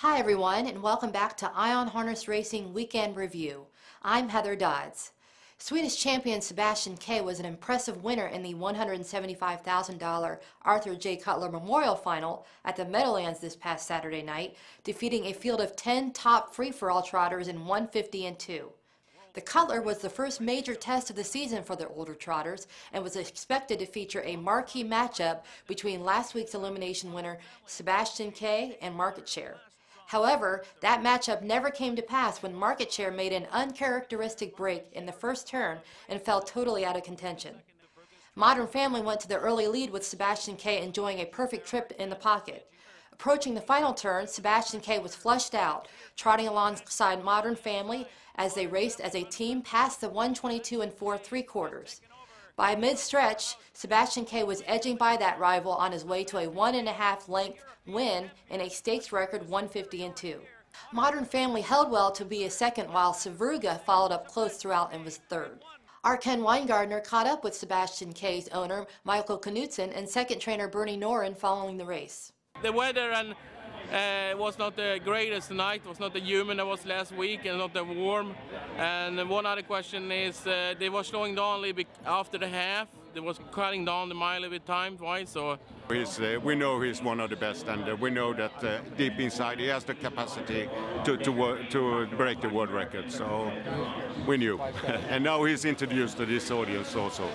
Hi everyone, and welcome back to Ion Harness Racing Weekend Review. I'm Heather Dodds. Swedish champion Sebastian K was an impressive winner in the $175,000 Arthur J. Cutler Memorial Final at the Meadowlands this past Saturday night, defeating a field of 10 top free-for-all trotters in 150 and 2. The Cutler was the first major test of the season for the older trotters and was expected to feature a marquee matchup between last week's elimination winner Sebastian K and Market Share. However, that matchup never came to pass when Market Share made an uncharacteristic break in the first turn and fell totally out of contention. Modern Family went to the early lead with Sebastian K enjoying a perfect trip in the pocket. Approaching the final turn, Sebastian K was flushed out, trotting alongside Modern Family as they raced as a team past the 122 and 4 3/4. By mid-stretch, Sebastian K was edging by that rival on his way to a 1.5 length win in a stakes record 150 and 2. Modern Family held well to be a second, while Sevruga followed up close throughout and was third. Our Ken Weingartner caught up with Sebastian K's owner Michael Knutsson and second trainer Bernie Noren following the race. The weather was not the greatest tonight. It was not the humid it was last week and not the warm. And one other question is they were slowing down a little bit after the half. They was cutting down the mile a bit time-wise. So we know he's one of the best, and we know that deep inside he has the capacity to break the world record. So we knew, and now he's introduced to this audience also.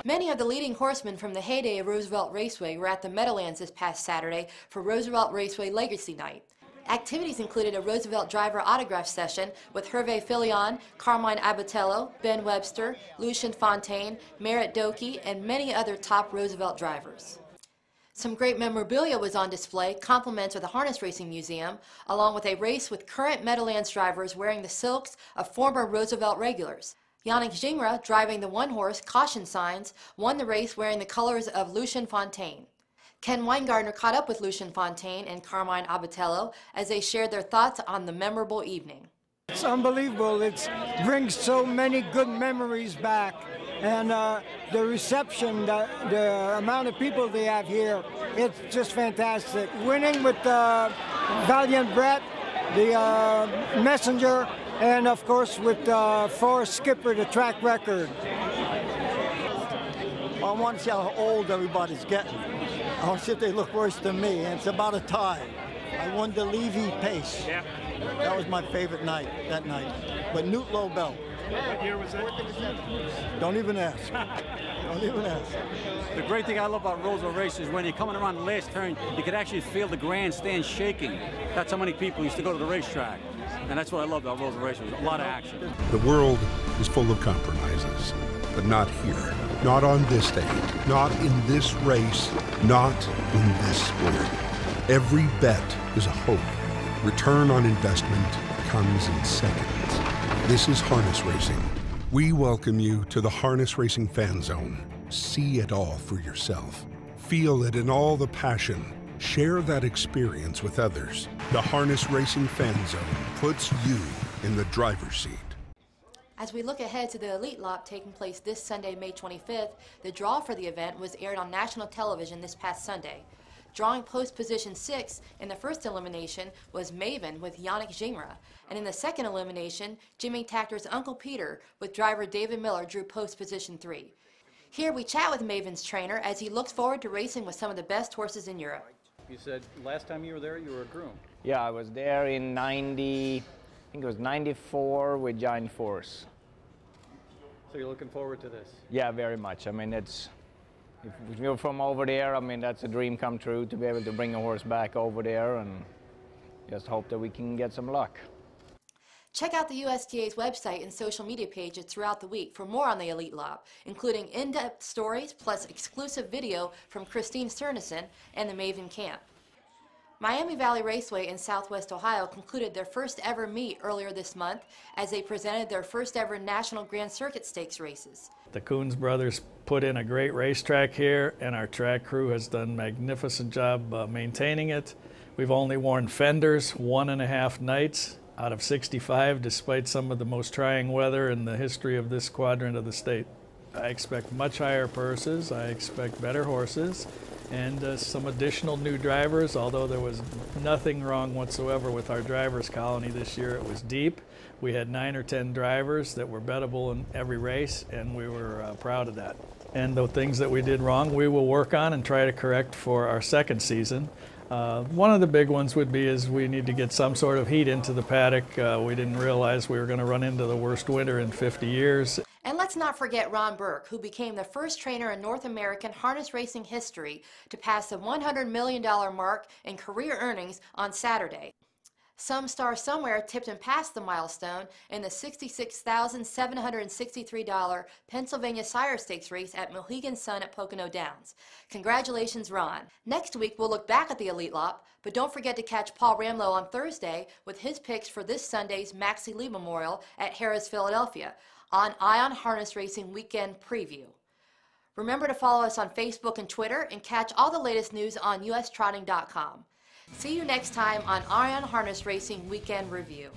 Many of the leading horsemen from the heyday of Roosevelt Raceway were at the Meadowlands this past Saturday for Roosevelt Raceway Legacy Night. Activities included a Roosevelt driver autograph session with Hervé Filion, Carmine Abatello, Ben Webster, Lucien Fontaine, Merritt Doki, and many other top Roosevelt drivers. Some great memorabilia was on display, compliments of the Harness Racing Museum, along with a race with current Meadowlands drivers wearing the silks of former Roosevelt regulars. Yannick Gingras, driving the one-horse caution signs, won the race wearing the colors of Lucien Fontaine. Ken Weingartner caught up with Lucien Fontaine and Carmine Abatello as they shared their thoughts on the memorable evening. It's unbelievable. It brings so many good memories back. And the reception, the amount of people they have here, it's just fantastic. Winning with Valiant Brett, the Messenger, and of course with Forrest Skipper, the track record. I want to see how old everybody's getting. I want to see if they look worse than me, and it's about a tie. I won the Levy pace. Yeah. That was my favorite night, that night. But Newt Lobel. What year was that? Don't even ask. Don't even ask. The great thing I love about Roosevelt Race is when you're coming around the last turn, you could actually feel the grandstand shaking. That's how many people used to go to the racetrack. And that's what I love about Roosevelt Race. There's a lot of action. The world is full of compromises, but not here. Not on this stage, not in this race, not in this sport. Every bet is a hope. Return on investment comes in seconds. This is Harness Racing. We welcome you to the Harness Racing Fan Zone. See it all for yourself. Feel it in all the passion. Share that experience with others. The Harness Racing Fan Zone puts you in the driver's seat. As we look ahead to the Elitlopp taking place this Sunday, May 25th, the draw for the event was aired on national television this past Sunday. Drawing post position 6 in the first elimination was Maven with Yannick Gingras, and in the second elimination, Jimmy Takter's Uncle Peter with driver David Miller drew post position 3. Here we chat with Maven's trainer as he looks forward to racing with some of the best horses in Europe. You said last time you were there, you were a groom. Yeah, I was there in 90, I think it was 94 with Giant Force. So you're looking forward to this? Yeah, very much. I mean, if you're from over there, I mean, that's a dream come true to be able to bring a horse back over there, and just hope that we can get some luck. Check out the USTA's website and social media pages throughout the week for more on the Elitlopp, including in-depth stories plus exclusive video from Christine Cernison and the Maven camp. Miami Valley Raceway in Southwest Ohio concluded their first ever meet earlier this month as they presented their first ever National Grand Circuit Stakes races. The Coons brothers put in a great racetrack here, and our track crew has done a magnificent job maintaining it. We've only worn fenders 1.5 nights out of 65, despite some of the most trying weather in the history of this quadrant of the state. I expect much higher purses, I expect better horses, and some additional new drivers, although there was nothing wrong whatsoever with our drivers colony this year. It was deep. We had 9 or 10 drivers that were bettable in every race, and we were proud of that. And the things that we did wrong, we will work on and try to correct for our second season. One of the big ones would be is we need to get some sort of heat into the paddock. We didn't realize we were going to run into the worst winter in 50 years. And let's not forget Ron Burke, who became the first trainer in North American harness racing history to pass the $100 million mark in career earnings on Saturday. Some star somewhere tipped and passed the milestone in the $66,763 Pennsylvania Sire Stakes race at Mohegan Sun at Pocono Downs. Congratulations, Ron. Next week, we'll look back at the Elitlopp, but don't forget to catch Paul Ramlow on Thursday with his picks for this Sunday's Maxie Lee Memorial at Harrah's, Philadelphia, on Ion Harness Racing Weekend Preview. Remember to follow us on Facebook and Twitter and catch all the latest news on ustrotting.com. See you next time on Ion Harness Racing Weekend Review.